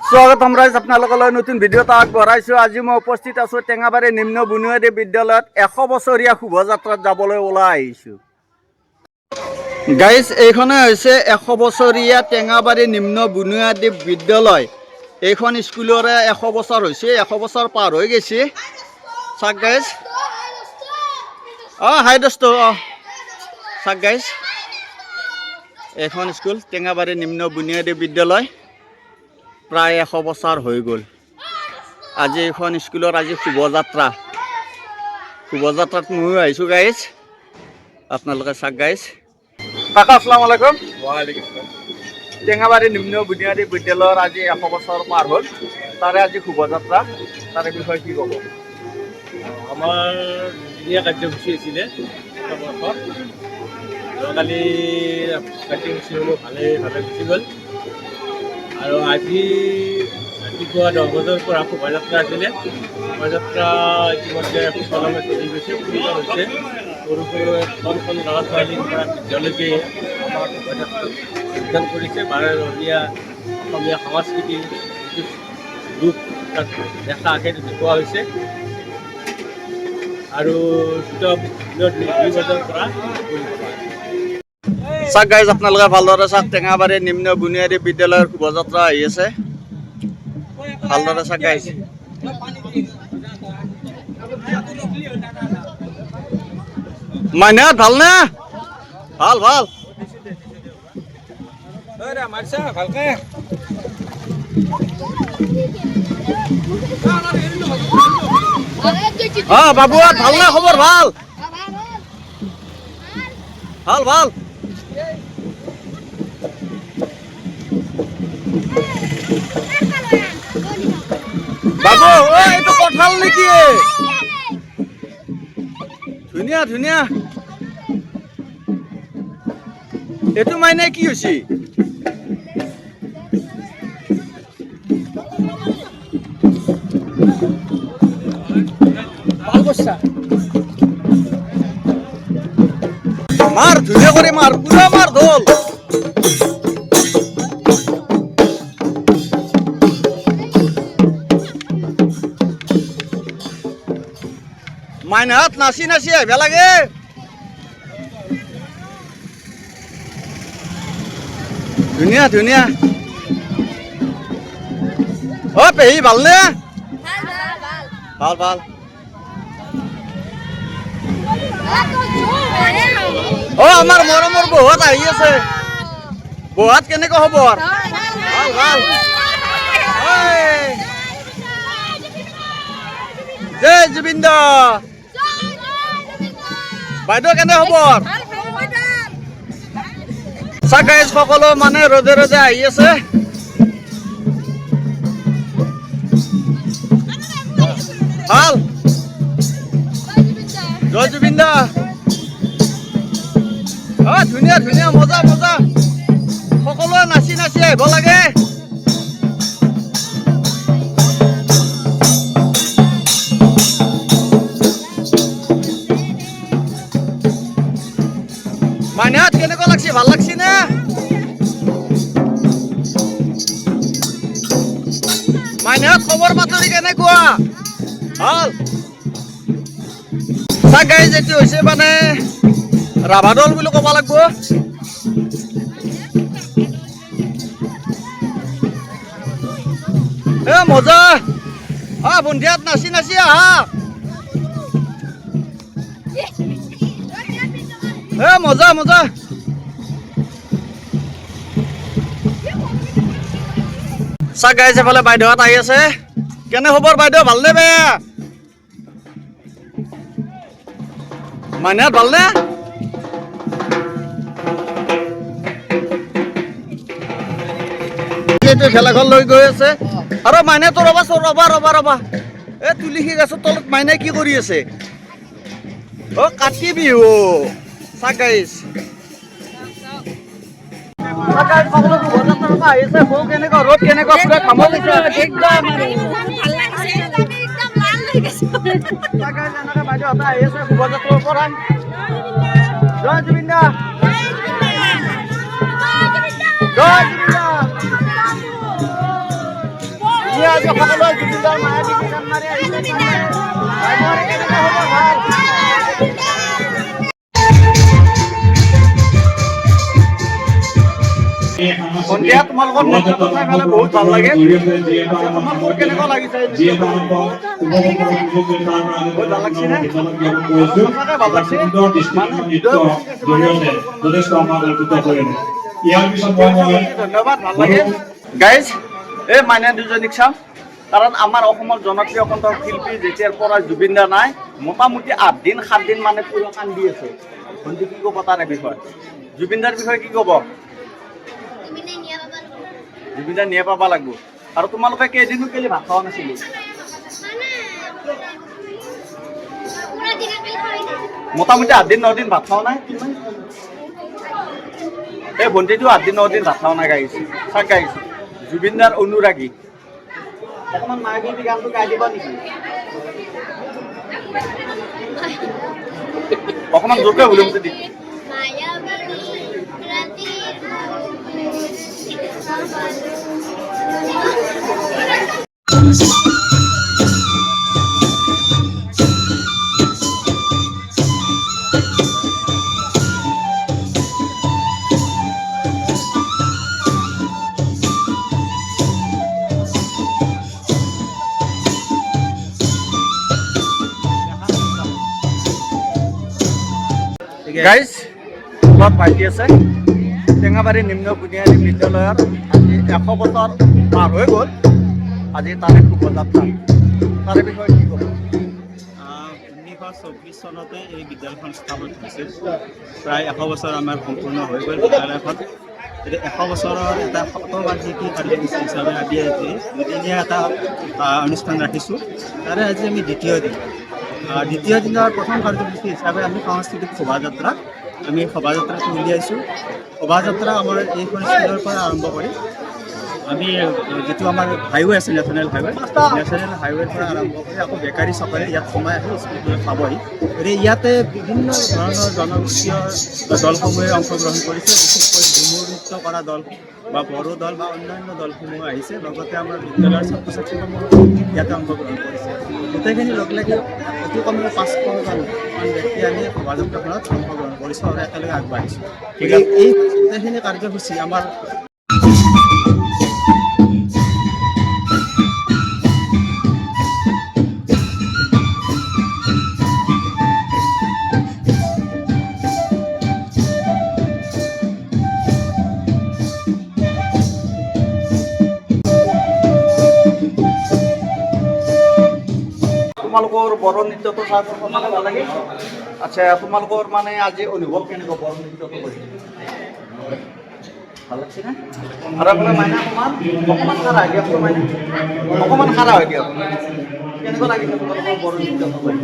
স্বাগতম ৰাইজ, আপোনালোকলৈ নতুন ভিডিঅ' এটা আগবঢ়াইছোঁ। আজি মই উপস্থিত আছোঁ টেঙাবাৰী নিম্ন বুনিয়াদী বিদ্যালয়ত 100 বছৰীয়া শোভাযাত্ৰাত যাবলৈ ওলাই আহিছোঁ। গাইজ, এইখনে হৈছে 100 বছৰীয়া টেঙাবাৰী নিম্ন বুনিয়াদী বিদ্যালয়। এইখন স্কুলৰে 100 বছৰ হৈছে, 100 বছৰ পাৰ হৈ গৈছে। চাওক গাইজ, হাইদস্ত চাওক গাইজ, এইখন স্কুল টেঙাবাৰী নিম্ন বুনিয়াদী বিদ্যালয় প্ৰায় 100 বছৰ হৈ গ'ল। আজি এইখন স্কুলৰ শোভাযাত্ৰাত ময়ো আহিছোঁ গাইজ। আপোনালোকে চাওক গাইজ। কাকা আসসালামু আলাইকুম। টেঙাবাৰী নিম্ন বুনিয়াদী বিদ্যালয়ৰ আজি 100 বছৰ পাৰ হ'ল, তাৰে আজি শোভাযাত্ৰা, তাৰে বিষয়ে কি ক'ব? আমাৰ দুদিনীয়া কাৰ্যসূচী আছিলে বৰ্ষত। যোৱাকালি কাৰ্যসূচীসমূহ ভাৱে গুচি গ'ল আৰু আজি ৰাতিপুৱা 10 বজাৰ পৰা শোভাযাত্ৰা আছিলে। শোভাযাত্ৰা ইতিমধ্যে সুকলমে চলি গৈছে, পূৰ্ণ হৈছে। সৰু সৰু কণ ল'ৰা ছোৱালীৰ পৰা বৃদ্ধলৈকে আমাৰ শোভাযাত্ৰাত যোগদান কৰিছে। বাৰেৰহণীয়া অসমীয়া সংস্কৃতিৰ যিটো ৰূপ তাত দেখা আগে দেখুওৱা হৈছে আৰু 2 বজাৰ পৰা চাওক গাইজ, আপোনালোকে ভালদৰে চাওক। টেঙাবাৰী নিম্ন বুনিয়াদী বিদ্যালয়ৰ শোভাযাত্ৰা আহি আছে, ভালদৰে চাওক গাইজ। মাইনাত ভালনে? ভাল ভাল। বাবু ভালনে? খবৰ ভাল? ভাল ভাল। বাবু এইটো কঁঠাল নেকি? ধুনীয়া ধুনীয়া। এইটো মাইনে কি হৈছে? মাৰ ধুনীয়া কৰি মাৰ, পুৰা মাৰ ঢোল। মাইনাত নাচি নাচি আহিব লাগে। ধুনীয়া ধুনীয়া। পেহী ভালনে? ভাল ভাল। আমাৰ মৰমৰ বৌহঁত আহি আছে। বৌহঁত কেনেকুৱা খবৰ? ভাল ভাল। জয় জুবিন দা। বাইদেউ কেনে খবৰ? চাওক গাইজ, সকলো মানে ৰ'দে ৰ'দে আহি আছে। ভাল। জয় জুবিন দা। ধুনীয়া ধুনীয়া, মজা মজা। সকলোৱে নাচি নাচি আহিব লাগে। মাইনাত কেনেকুৱা লাগছে? ভাল লাগছে নে? মাইনাত খবৰ বাতৰি কেনেকুৱা? ভাল। চাওক গাইজ, এইটো হৈছে মানে ৰাভাদল বুলি ক'ব লাগিব। মজা। ভণ্টিয়াত নাচি নাচি আহা। মজা মজা। চাওক গাইজ, এফালে বাইদেউহঁত আহি আছে। কেনে খবৰ বাইদেউ? ভালনে বেয়া? মাইনাত ভালনে? খেলাখন লৈ গৈ আছে আৰু মাইনে তো ৰবা ৰবা ৰবা। তুলসী গছৰ তলত মাইনাই কি কৰি আছে? কাতি বিহু। চাওক গাইজ, আহিছে। বৌ কেনেকুৱা? ৰ'দ কেনেকুৱা? পুৰা ঘামত বাইদেউহঁতে আহি আছে শোভাযাত্ৰাৰ পৰা। জয় জুবিন দা। জয় জুবিন দা। আপুনি আজি সকলোৱে জুবিনদাৰ মায়াবী গান মাৰি আহিছে কেনেকুৱা হ'ব ভাই? সন্ধিয়া তোমালোকৰ নৃত্যটো চাই পেলাই বহুত ভাল লাগে। আচ্ছা, তোমালোকৰ কেনেকুৱা লাগিছে এই নৃত্যটো? বহুত ভাল লাগছে নে? সঁচাকে ভাল লাগছে। মানে হৃদয় ধন্যবাদ, ভাল লাগে। গাইজ, এই মাইনা দুজনীক চাম। কাৰণ আমাৰ অসমৰ জনপ্ৰিয় কণ্ঠ শিল্পী যেতিয়াৰ পৰা জুবিনদা নাই, মোটামুটি 8 দিন 7 দিন মানে পুৰা কান্দি আছে। ভণ্টি কি ক'ব তাৰে বিষয়ে? জুবিনদাৰ বিষয়ে কি ক'ব? জুবিনদা নিয়ে পাব লাগিব। আৰু তোমালোকে কেইদিনো কেলি ভাত খোৱা নাছিলো? মোটামুটি 8 দিন 9 দিন ভাত খাওয়া নাই। এই ভণ্টিটো 8 দিন 9 দিন ভাত খাওয়া নাই গাইছে। চাক গাইছে জুবিনদাৰ অনুৰাগী। অকমান মায়াবী গানটো গাই দিবা নেকি? অকমান জোৰকে ভলিউমটো দি। গাইজ, লগত ভাইটি আছে টেঙাবাৰী নিম্ন বুনিয়াদী বিদ্যালয়ৰ আজি 100 বছৰ পাৰ হৈ গ'ল। আজি তাৰে শুভযাত্ৰা, তাৰে বিষয়ে কি ক'ব? 1924 চনতে এই বিদ্যালয়খন স্থাপন হৈছিল। প্ৰায় 100 বছৰ আমাৰ সম্পূৰ্ণ হৈ গ'ল বিদ্যালয়খন। এতিয়া 100 বছৰৰ এটা শতবাৰ্ষিকী কাৰ্যসূচী হিচাপে আজি দুদিনীয়া এটা অনুষ্ঠান ৰাখিছোঁ। তাৰে আজি আমি দ্বিতীয় দিনৰ প্ৰথম কাৰ্যসূচী হিচাপে আমি সাংস্কৃতিক শোভাযাত্ৰা শোভাযাত্ৰাটো উলিয়াইছোঁ। শোভাযাত্ৰা আমাৰ এইখন স্কুলৰ পৰা আৰম্ভ কৰি আমি যিটো আমাৰ হাইৱে আছে নেশ্যনেল হাইৱেৰ পৰা আৰম্ভ কৰি আকৌ বেকাৰী চকৰে ইয়াত সোমাই আহি স্কুলখনত পাবহি। গতিকে ইয়াতে বিভিন্ন ধৰণৰ জনগোষ্ঠীয় দলসমূহে অংশগ্ৰহণ কৰিছে। বিশেষকৈ ঝুমুৰ নৃত্য কৰা দল বা বড়ো দল বা অন্যান্য দলসমূহ আহিছে। লগতে আমাৰ বিদ্যালয়ৰ ছাত্ৰ ছাত্ৰীসমূহ ইয়াতে অংশগ্ৰহণ কৰিছে। গোটেইখিনি লগ লাগি অতি কমেও 500জন ব্যক্তি আমি শোভাযাত্ৰাখনত অংশগ্ৰহণ কৰিছোঁ আৰু একেলগে আগবাঢ়িছোঁ। গতিকে এই গোটেইখিনি কাৰ্যসূচী আমাৰ তোমালোকৰ বড়ো নৃত্যটো চাই সঁচাকে ভাল লাগে। আচ্ছা, তোমালোকৰ মানে আজি অনুভৱ কেনেকুৱা বড়ো নৃত্যটো কৰি? ভাল লাগছে নে? আৰু আপোনাৰ মাইনা অকণমান খাৰা হয় দিয়ক, মাইনা অকণমান খাৰা হয় দিয়ক। কেনেকুৱা লাগিছে তোমালোকৰ বড়ো নৃত্যটো কৰি?